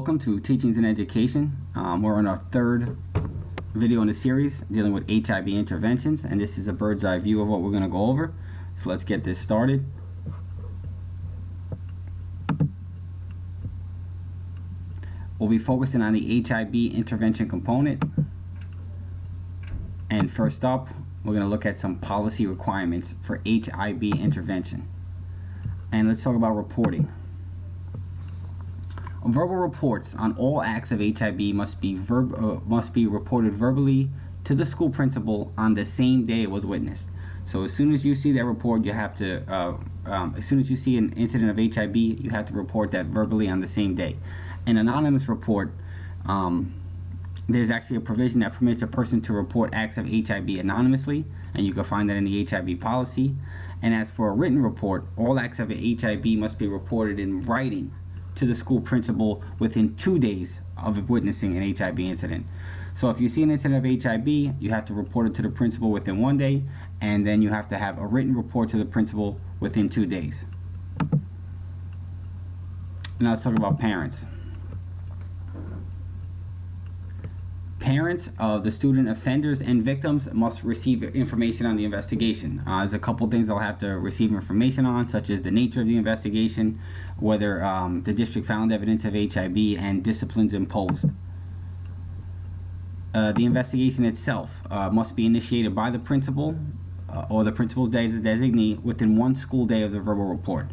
welcome to Teachings in Education. We're on our third video in the series dealing with HIB interventions, and this is a bird's eye view of what we're going to go over. So let's get this started. We'll be focusing on the HIB intervention component. And first up, we're going to look at some policy requirements for HIB intervention. And let's talk about reporting. Verbal reports on all acts of HIB must be reported verbally to the school principal on the same day it was witnessed. So as soon as you see that report, you have to, as soon as you see an incident of HIB, you have to report that verbally on the same day. An anonymous report, there's actually a provision that permits a person to report acts of HIB anonymously, and you can find that in the HIB policy. And as for a written report, all acts of HIB must be reported in writing to the school principal within 2 days of witnessing an HIB incident. So if you see an incident of HIB, you have to report it to the principal within 1 day, and then you have to have a written report to the principal within 2 days. Now let's talk about parents. Parents of the student offenders and victims must receive information on the investigation. There's a couple things they'll have to receive information on, such as the nature of the investigation, whether the district found evidence of HIB, and disciplines imposed. The investigation itself must be initiated by the principal or the principal's designee within 1 school day of the verbal report.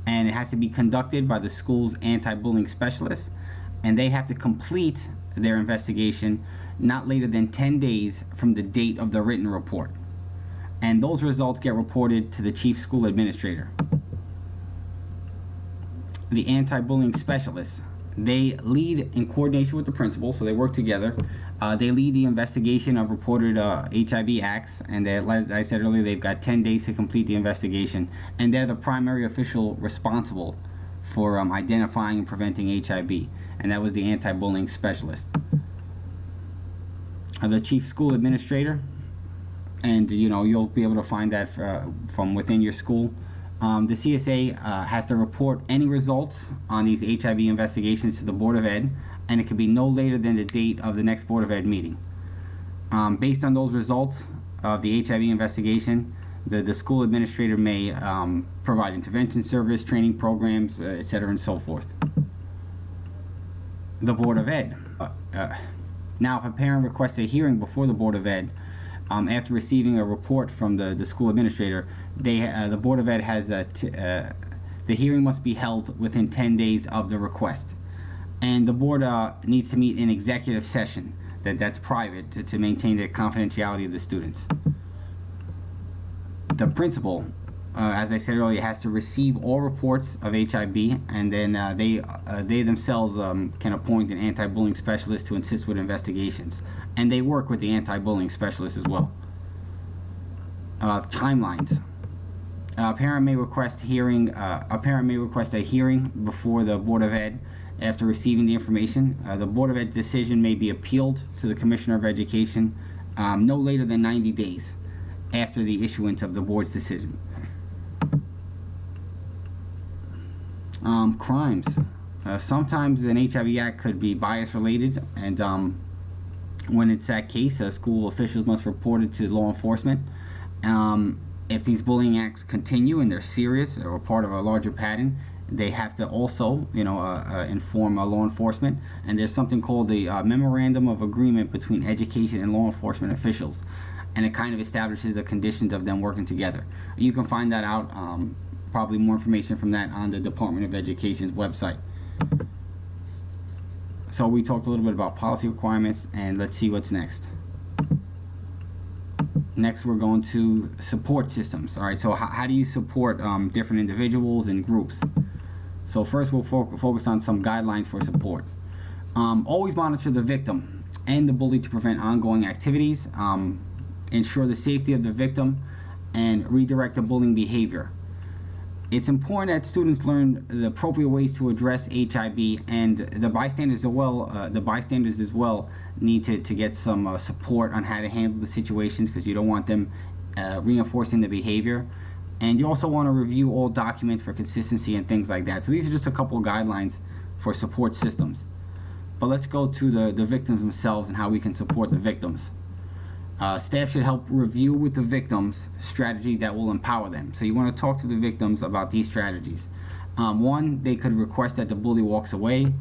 And it has to be conducted by the school's anti-bullying specialist, and they have to complete their investigation not later than 10 days from the date of the written report. And those results get reported to the chief school administrator. The anti-bullying specialists, they lead in coordination with the principal, so they work together. They lead the investigation of reported HIB acts, and as I said earlier, they've got 10 days to complete the investigation, and they're the primary official responsible for identifying and preventing HIB, and that was the anti-bullying specialist. The chief school administrator, and you'll be able to find that from within your school. The CSA has to report any results on these HIB investigations to the Board of Ed, and it can be no later than the date of the next Board of Ed meeting. Based on those results of the HIB investigation, the school administrator may provide intervention service, training programs, etc., and so forth. The Board of Ed. Now, if a parent requests a hearing before the Board of Ed, after receiving a report from the school administrator, the Board of Ed has the hearing must be held within 10 days of the request, and the board needs to meet in executive session that's private to maintain the confidentiality of the students. The principal, as I said earlier, has to receive all reports of HIB, and then they themselves can appoint an anti-bullying specialist to assist with investigations, and they work with the anti-bullying specialist as well. Timelines. A parent may request a hearing before the Board of Ed after receiving the information. The Board of Ed's decision may be appealed to the Commissioner of Education no later than 90 days after the issuance of the board's decision. Crimes. Sometimes an HIB act could be bias related, and when it's that case, school officials must report it to law enforcement. If these bullying acts continue and they're serious or part of a larger pattern, they have to also inform law enforcement. And there's something called the Memorandum of Agreement between education and law enforcement officials, and it kind of establishes the conditions of them working together. You can find that out, probably more information from that on the Department of Education's website. So we talked a little bit about policy requirements, and let's see what's next. Next, we're going to support systems. All right, so how do you support different individuals and groups? So first, we'll focus on some guidelines for support. Always monitor the victim and the bully to prevent ongoing activities. Ensure the safety of the victim and redirect the bullying behavior. It's important that students learn the appropriate ways to address HIB, and the bystanders as well need to get some support on how to handle the situations, because you don't want them reinforcing the behavior. And you also want to review all documents for consistency and things like that. So these are just a couple of guidelines for support systems. But let's go to the victims themselves and how we can support the victims. Staff should help review with the victims strategies that will empower them. So you want to talk to the victims about these strategies. One, they could request that the bully walks away.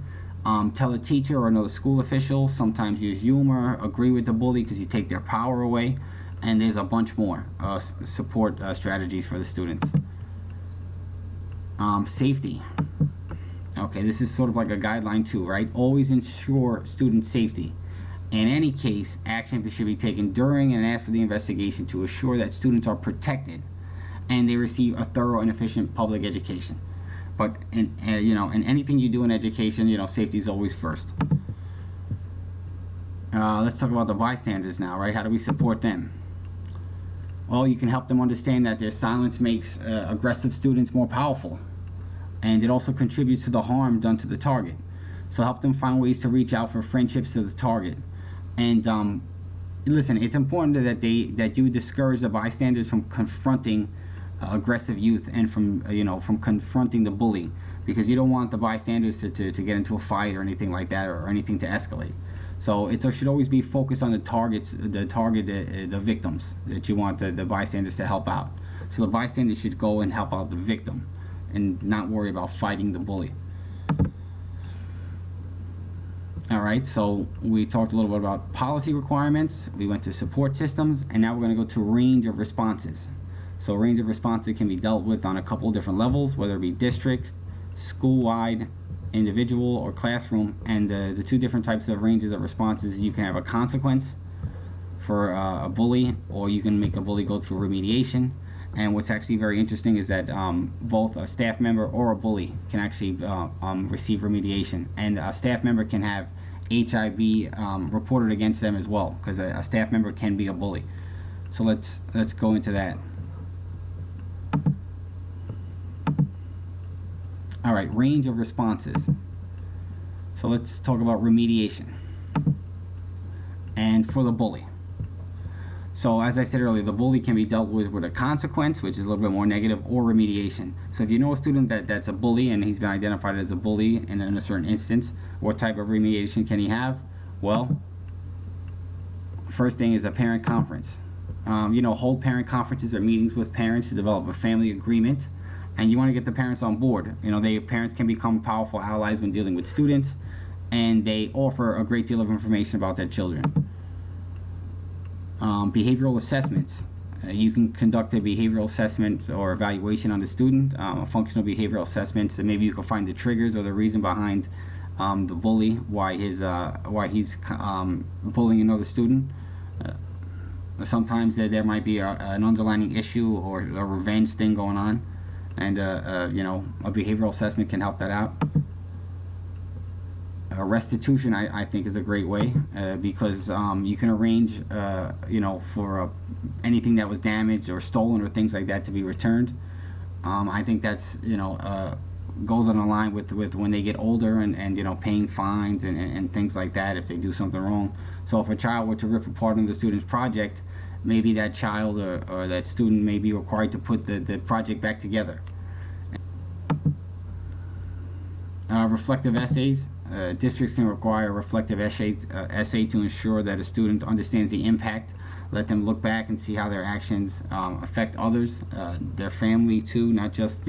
Tell a teacher or another school official. Sometimes use humor. Agree with the bully because you take their power away. And there's a bunch more support strategies for the students. Safety. Okay, this is sort of like a guideline too, right? Always ensure student safety. In any case, action should be taken during and after the investigation to assure that students are protected and they receive a thorough and efficient public education. But in anything you do in education, safety is always first. Let's talk about the bystanders now, right? How do we support them? Well, you can help them understand that their silence makes aggressive students more powerful, and it also contributes to the harm done to the target. So help them find ways to reach out for friendships to the target. And listen, it's important that you discourage the bystanders from confronting aggressive youth and from confronting the bully, because you don't want the bystanders to get into a fight or anything like that, or anything to escalate. So it should always be focused on the victims that you want the bystanders to help out. So the bystanders should go and help out the victim and not worry about fighting the bully. Alright, so we talked a little bit about policy requirements, we went to support systems, and now we're going to go to range of responses. So range of responses can be dealt with on a couple of different levels, whether it be district, school-wide, individual, or classroom. And the two different types of ranges of responses, you can have a consequence for a bully, or you can make a bully go through remediation. And what's actually very interesting is that both a staff member or a bully can actually receive remediation, and a staff member can have H.I.B. reported against them as well, because a staff member can be a bully. So let's go into that. All right, range of responses. So let's talk about remediation. And for the bully. So as I said earlier, the bully can be dealt with a consequence, which is a little bit more negative, or remediation. So if you know a student that's a bully and he's been identified as a bully in a certain instance, what type of remediation can he have? Well, first thing is a parent conference. Hold parent conferences or meetings with parents to develop a family agreement, and you want to get the parents on board. Parents can become powerful allies when dealing with students, and they offer a great deal of information about their children. Behavioral assessments. You can conduct a behavioral assessment or evaluation on the student, a functional behavioral assessment, so maybe you can find the triggers or the reason behind the bully, why he's bullying another student. Sometimes there might be an underlying issue or a revenge thing going on, and a behavioral assessment can help that out. Restitution, I think, is a great way, because you can arrange for anything that was damaged or stolen or things like that to be returned. I think that's goes on the line with when they get older and paying fines and things like that if they do something wrong. So if a child were to rip apart the student's project, maybe that child or that student may be required to put the project back together. Reflective essays. Districts can require a reflective essay to ensure that a student understands the impact. Let them look back and see how their actions affect others, their family too, not just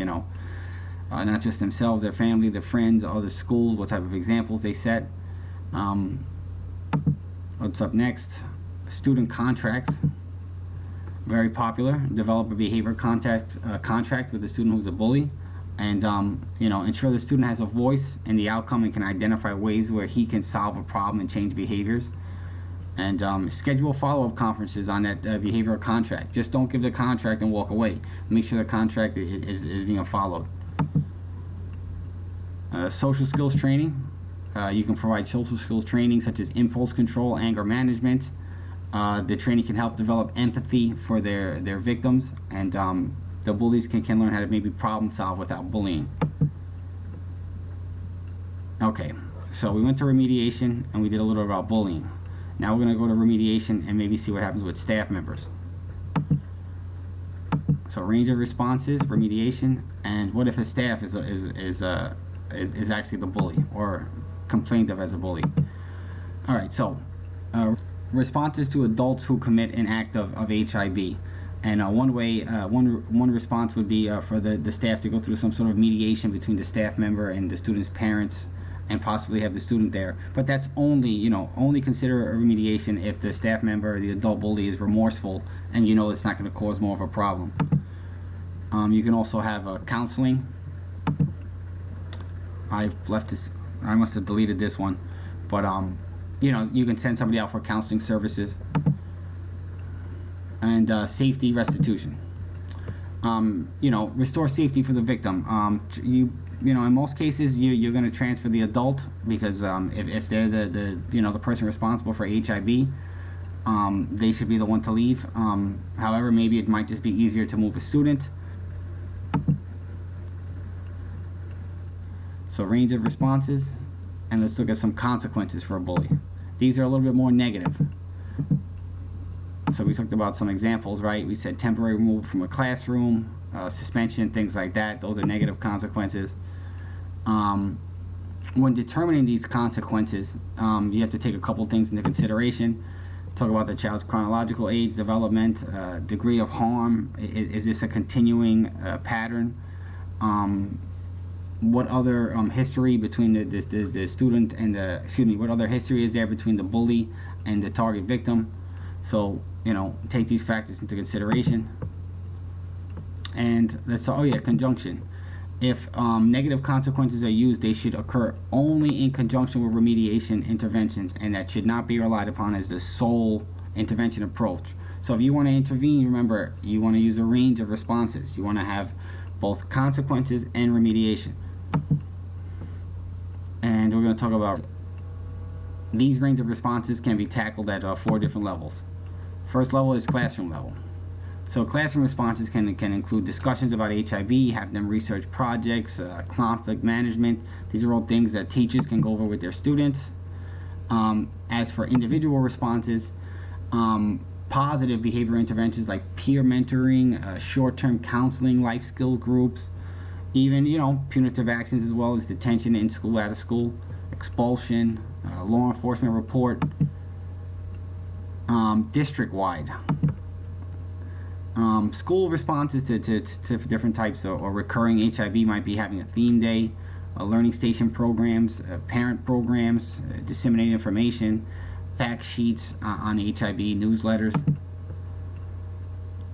themselves, their family, their friends, other schools, what type of examples they set. What's up next? Student contracts. Very popular. Develop a behavior contract with the student who's a bully. And ensure the student has a voice in the outcome and can identify ways where he can solve a problem and change behaviors. And schedule follow-up conferences on that behavioral contract. Just don't give the contract and walk away. Make sure the contract is being followed. Social skills training. You can provide social skills training such as impulse control, anger management. The training can help develop empathy for their victims, and the bullies can learn how to maybe problem solve without bullying. Okay, so we went to remediation and we did a little about bullying. Now we're going to go to remediation and maybe see what happens with staff members. So range of responses, remediation, and what if a staff is actually the bully or complained of as a bully. All right, so responses to adults who commit an act of HIB. And one response would be for the staff to go through some sort of mediation between the staff member and the student's parents, and possibly have the student there. But that's only, only consider a remediation if the staff member or the adult bully is remorseful and it's not going to cause more of a problem. You can also have counseling. I must have deleted this one, but you can send somebody out for counseling services. And safety restitution. Restore safety for the victim. In most cases, you're going to transfer the adult because if they're the person responsible for HIB, they should be the one to leave. However, maybe it might just be easier to move a student. So range of responses, and let's look at some consequences for a bully. These are a little bit more negative. So we talked about some examples, right? We said temporary removal from a classroom, suspension, things like that. Those are negative consequences. When determining these consequences, you have to take a couple things into consideration. Talk about the child's chronological age, development, degree of harm. Is this a continuing pattern? What other history between the student and what other history is there between the bully and the target victim? So, take these factors into consideration. And conjunction. If negative consequences are used, they should occur only in conjunction with remediation interventions, and that should not be relied upon as the sole intervention approach. So if you want to intervene, remember, you want to use a range of responses. You want to have both consequences and remediation. And we're going to talk about these range of responses can be tackled at 4 different levels. First level is classroom level. So classroom responses can include discussions about HIB, have them research projects, conflict management. These are all things that teachers can go over with their students. As for individual responses, positive behavior interventions like peer mentoring, short-term counseling, life skills groups, even, punitive actions as well as detention in school, out of school, expulsion, law enforcement report, district-wide. School responses to different types or recurring HIB might be having a theme day, learning station programs, parent programs, disseminating information, fact sheets on HIB, newsletters,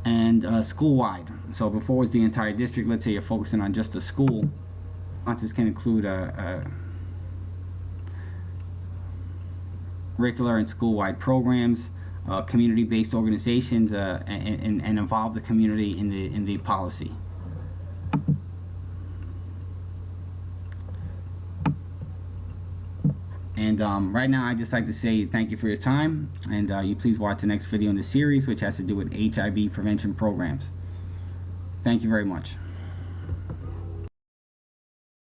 and school-wide. So before it's the entire district, let's say you're focusing on just a school, responses can include curricular and school-wide programs, community-based organizations, and involve the community in the policy. And right now, I'd just like to say thank you for your time, and you please watch the next video in the series, which has to do with HIB prevention programs. Thank you very much.